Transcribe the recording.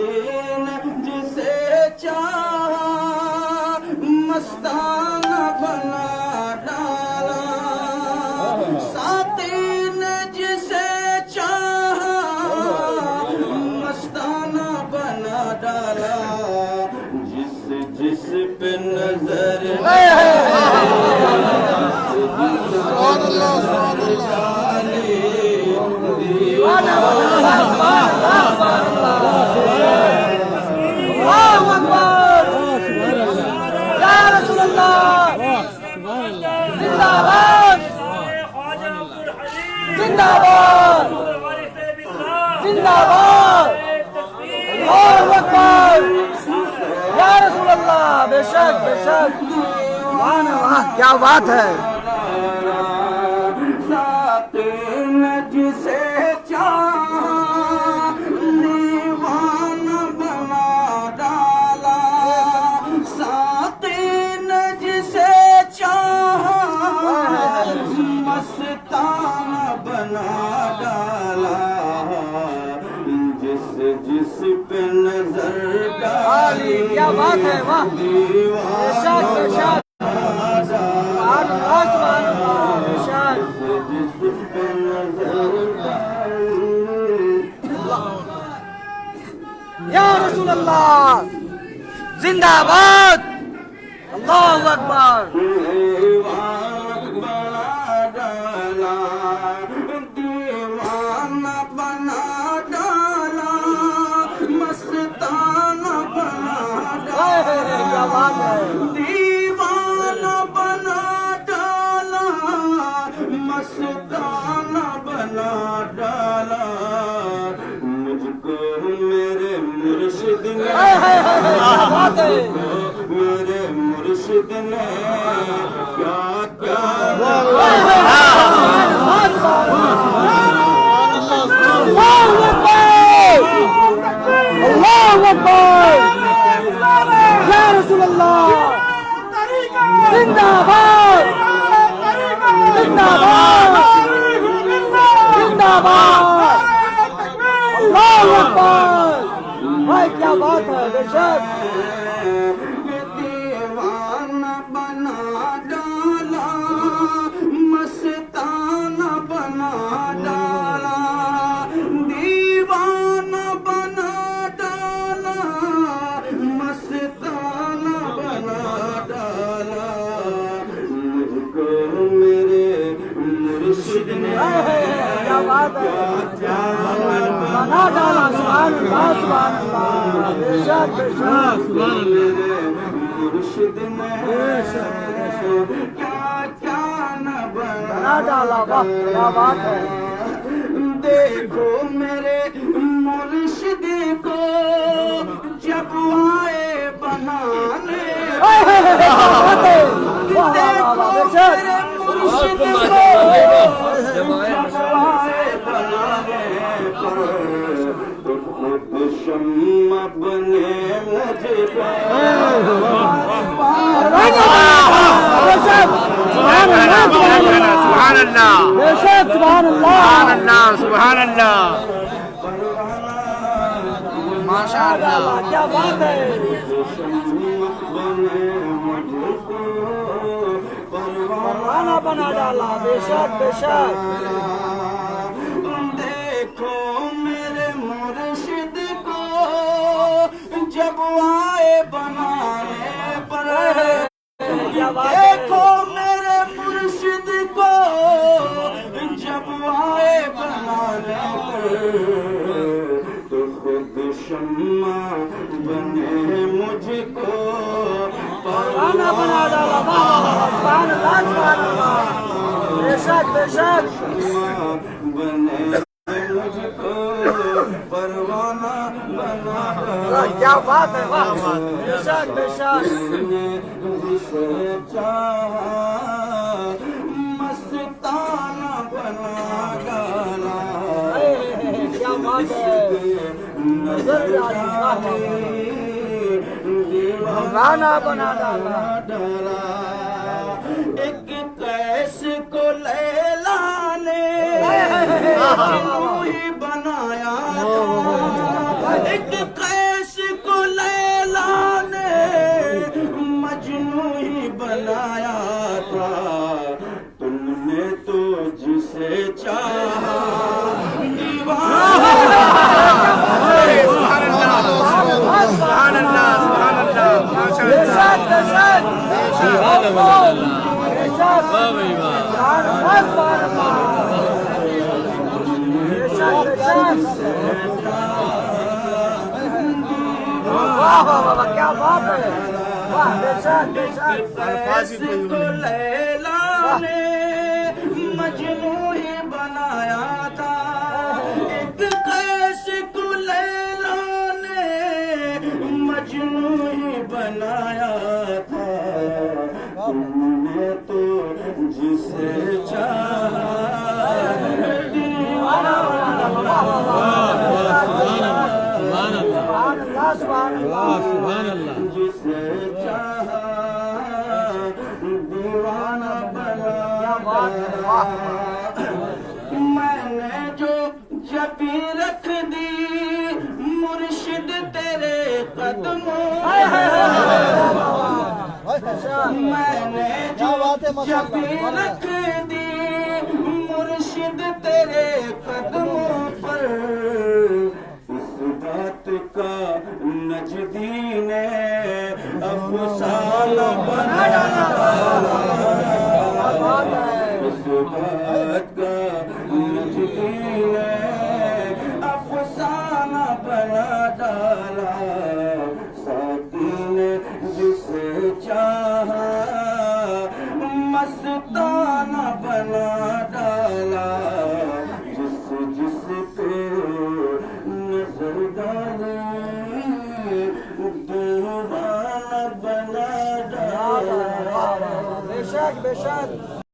ساقی نے جسے چاہا مستانہ بنا ڈالا، ساقی نے جسے چاہا مستانہ بنا ڈالا، جس پہ نظر بے شک کیا بات ہے۔ ساقی نے جسے چاہا دیوانہ بنا ڈالا، ساقی نے جسے چاہا مستانہ بنا ڈالا، جس پہ نظر ڈالی کیا بات ہے، واہ یا رسول اللہ زندہ باد، اللہ اکبر۔ دیوانہ بنا ڈالا، مستانہ بنا کیا بات ہے، دیوانہ بنا ڈالا، مستانہ بنا ڈالا، مجھ کو میرے مرشد نے، میرے مرشد نے کیا کیا اللہ اکبر یا رسول اللہ زندہ باد، زندہ باد، زندہ باد، اللہ اکبر۔ بھائی کیا بات ہے، بے شک دیوانہ بنا ڈالا، مستانہ بنا ڈالا، دیوانہ بنا ڈالا، مستانہ بنا ڈالا، مجھ کو میرے مرشد نے کیا بات ہے، بنا ڈالا، سبحان اللہ سبحان اللہ، بے شک بے شک، میرے مرشد نے کیا کیا نہ بنا ڈالا، واہ کیا بات ہے۔ دیکھو میرے مرشد کو جب آئے بنانے، دیکھو میرے مرشد کو جب آئے بنانے پر، تو خود شمع بنے مجھے سبحان اللہ سبحان اللہ سبحان اللہ، ماشاء اللہ کیا بات ہے، پروانہ بنا ڈالا، بے شک بے شک۔ دیکھو میرے مرشد کو جب آئے بنانے پر، دیکھو میرے مرشد کو جب آئے بنانے پر، تو خود شمع بنے مجھ کو پروانہ بنا ڈالا، سبحان اللہ سبحان اللہ، بے شک بے شک، بنے مجھ کو پروانہ بنا ڈالا، کیا بات ہے، واہ بے شک بے شک، جسے چاہا مستانہ بنا ڈالا، کیا بات ہے، پروانہ بنا ڈالا، ایک قیس کو لیلا نے ہی بنایا تھا، ایک قیس واہ واہ واہ کیا بات ہے واہ بے شک بے شک کو لیلا نے مجنو ہی بنایا تھا ایک قیس کو لیلا نے مجنو ہی بنایا تھا تم نے تو جسے چاہا دیوانہ سبحان اللہ جسے چاہا دیوانہ بنایا میں نے جو جبی رکھ دی مرشد تیرے قدموں میں نے جو جبی رکھ دی مرشد تیرے قدموں پر اس بات کا نجدی نے افسانہ بنایا اس بات کا نجدی نے افسانہ بنا ڈالا ساقی نے جسے چاہا مستانہ بنا ڈالا جس جس پہ نظر ڈالے دیوانہ بنا ڈالا بے شک بے شک